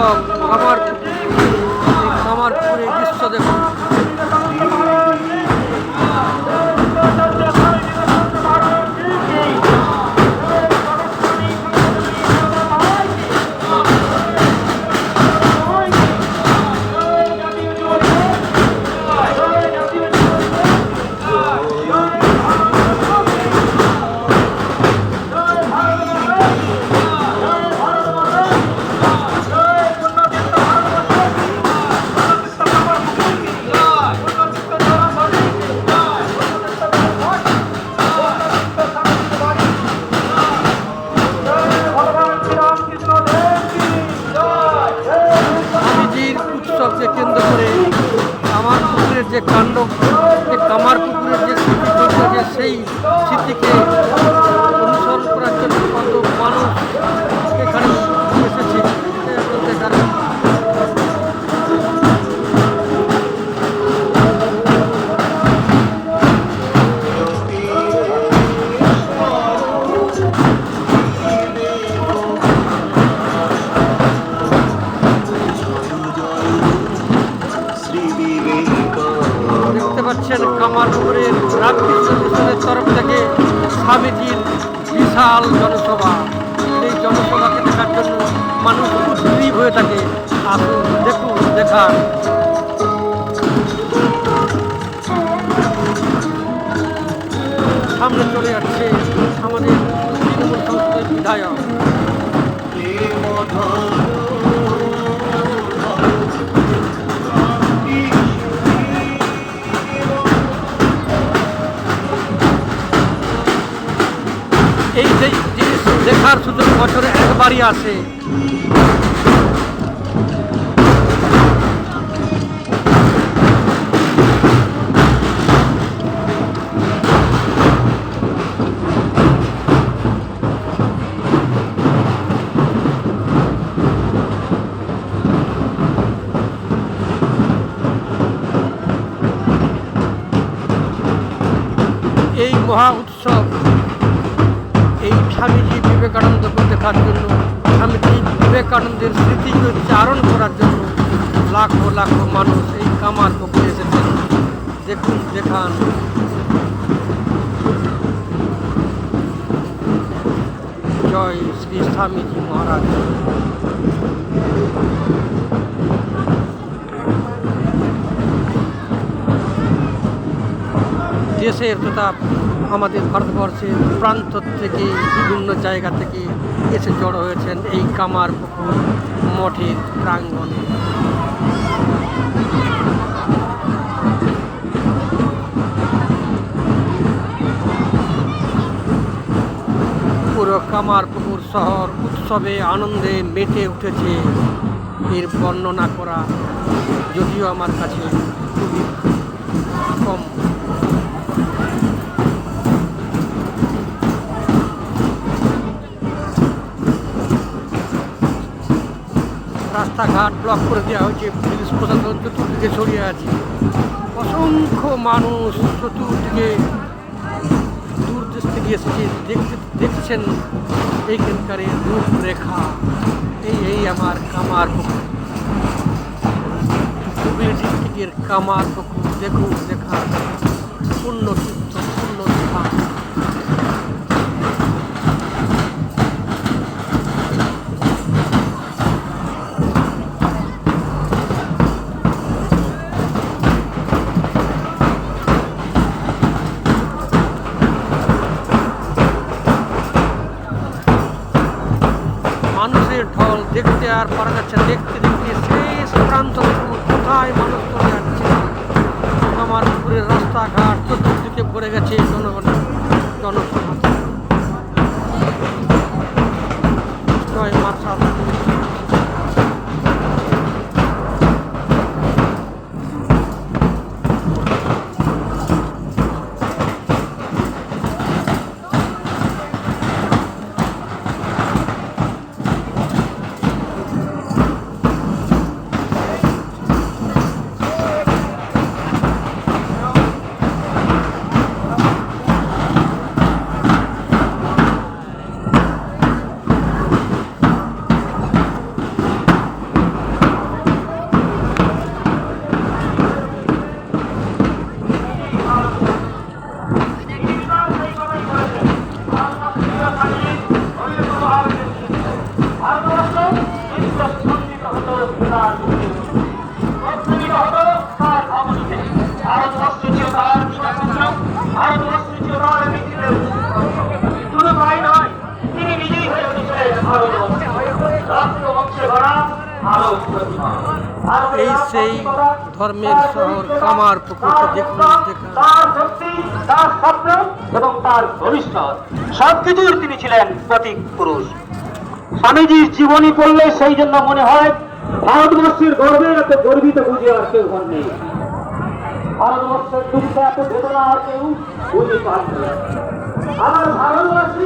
উৎসব কামারপুকুর। এই কামারপুকুরের দৃশ্য দেখুন। উৎসবকে কেন্দ্র করে কামারপুকুরের যে কাণ্ড, যে কামারপুকুরের যে স্মৃতি চলছে, সেই স্মৃতিকে অনুসরণ করার জন্য কত মানুষ এখানে এসেছে। দেখতে পাচ্ছেন কামারপুকুরের রামকৃষ্ণ মিশনের তরফ থেকে স্বামীজির বিশাল জনসভা। এই জনসভাকে দেখার জন্য মানুষ উদ্গ্রীব হয়ে থাকে। আসুন দেখুন, দেখান। সামনে চলে যাচ্ছে আমাদের তৃণমূল সংসদের বিধায়ক। এই জিনিস দেখার সুযোগ বছরে একবারই আসে। এই মহা উৎসব এই স্বামীজি বিবেকানন্দকে দেখার জন্য, স্বামীজি বিবেকানন্দের স্মৃতিকে চারণ করার জন্য লাখো লাখো মানুষ এই কামারপুকুরে এসেছেন। দেখুন, দেখান। জয় শ্রী স্বামীজি মহারাজ। দেশের তথা আমাদের ভারতবর্ষের প্রান্ত থেকে, বিভিন্ন জায়গা থেকে এসে জড়ো হয়েছেন এই কামারপুকুর মঠের প্রাঙ্গণে। পুরো কামারপুকুর শহর উৎসবে আনন্দে মেতে উঠেছে। এর বর্ণনা করা যদিও আমার কাছে খুবই কম। রাস্তাঘাট ব্লক করে দেওয়া হয়েছে, পুলিশ প্রশাসন চতুর্দিকে ছড়িয়ে আছে। অসংখ্য মানুষ চতুর্দিকে দূর দেশ থেকে এসেছে। দেখছেন এইখানকার রূপরেখা। এই আমার কামারপুকুর, হুগলি ডিস্ট্রিক্টের কামারপুকুর। দেখুন, দেখা পূর্ণ তীর্থ, পূর্ণ স্থান। মানুষের ঢল দেখতে আর পারা যাচ্ছে। দেখতে দেখতে শেষ প্রান্ত কোথায় মানুষ চলে যাচ্ছে। কামারপুকুরের রাস্তাঘাট চতুর্দিকে ভরে গেছে জনসভা। জয় মার্শাল। এই সেই ধর্মের শহর কামারপুকুরটা দেখুন, তার শক্তি, তার স্বপ্ন এবং তার ভবিষ্যৎ সবকিছুর তিনি ছিলেন প্রতীক পুরুষ। স্বামীজির জীবনী পড়লে সেই জন্য মনে হয় ভারতবর্ষের গর্বে এত গর্বিত বুঝে আর কেউ ঘর নেই। ভারতবর্ষের দুঃখে এত বেদনা আর কেউ বুঝে পান। আমার ভারতবাসী